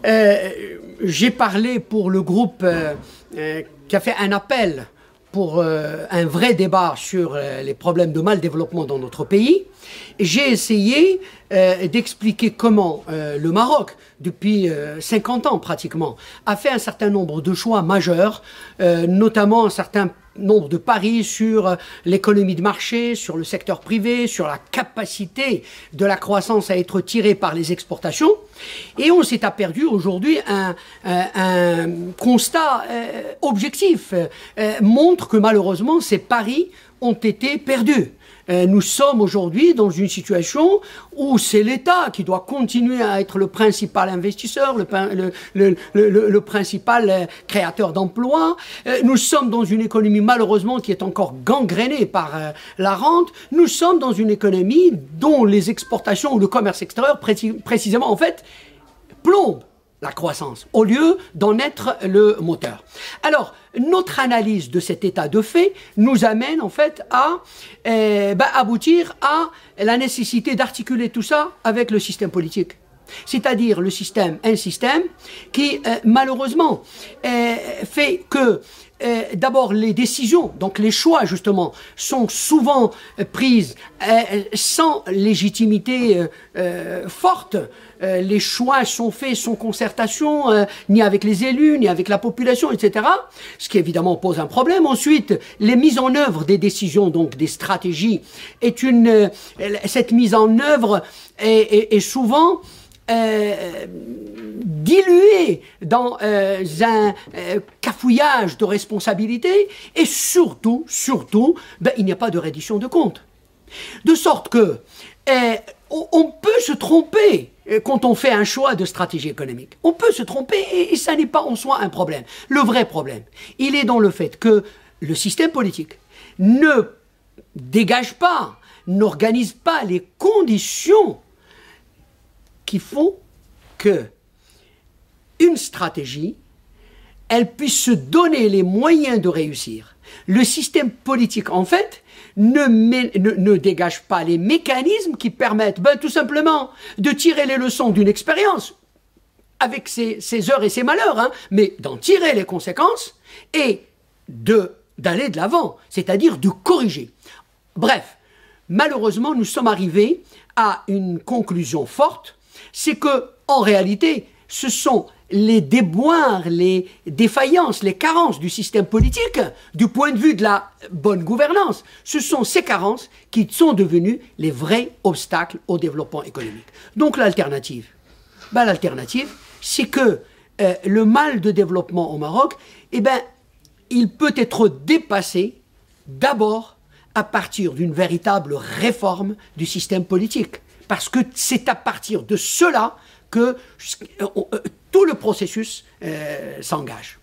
J'ai parlé pour le groupe qui a fait un appel pour un vrai débat sur les problèmes de mal-développement dans notre pays. J'ai essayé d'expliquer comment le Maroc, depuis 50 ans pratiquement, a fait un certain nombre de choix majeurs, notamment un certain nombre de paris sur l'économie de marché, sur le secteur privé, sur la capacité de la croissance à être tirée par les exportations. Et on s'est aperçu aujourd'hui un constat objectif montre que malheureusement ces paris ont été perdus. Nous sommes aujourd'hui dans une situation où c'est l'État qui doit continuer à être le principal investisseur, le principal créateur d'emplois. Nous sommes dans une économie malheureusement qui est encore gangrénée par la rente. Nous sommes dans une économie dont les exportations ou le commerce extérieur précisément en fait plombent la croissance, au lieu d'en être le moteur. Alors, notre analyse de cet état de fait nous amène en fait à aboutir à la nécessité d'articuler tout ça avec le système politique. C'est-à-dire un système qui malheureusement fait que d'abord les décisions, donc les choix justement, sont souvent prises sans légitimité forte. Les choix sont faits sans concertation, ni avec les élus, ni avec la population, etc. Ce qui évidemment pose un problème. Ensuite, les mises en œuvre des décisions, donc des stratégies, cette mise en œuvre est souvent dilué dans un cafouillage de responsabilités et surtout, il n'y a pas de reddition de comptes. De sorte que on peut se tromper quand on fait un choix de stratégie économique. On peut se tromper et ça n'est pas en soi un problème. Le vrai problème, il est dans le fait que le système politique ne dégage pas, n'organise pas les conditions qui font que une stratégie, elle puisse se donner les moyens de réussir. Le système politique, en fait, ne dégage pas les mécanismes qui permettent tout simplement de tirer les leçons d'une expérience, avec ses heures et ses malheurs, mais d'en tirer les conséquences et d'aller de l'avant, c'est-à-dire de corriger. Bref, malheureusement, nous sommes arrivés à une conclusion forte, c'est que, en réalité, ce sont les déboires, les défaillances, les carences du système politique, du point de vue de la bonne gouvernance, ce sont ces carences qui sont devenues les vrais obstacles au développement économique. Donc l'alternative, c'est que le mal de développement au Maroc, il peut être dépassé d'abord à partir d'une véritable réforme du système politique. Parce que c'est à partir de cela que tout le processus s'engage.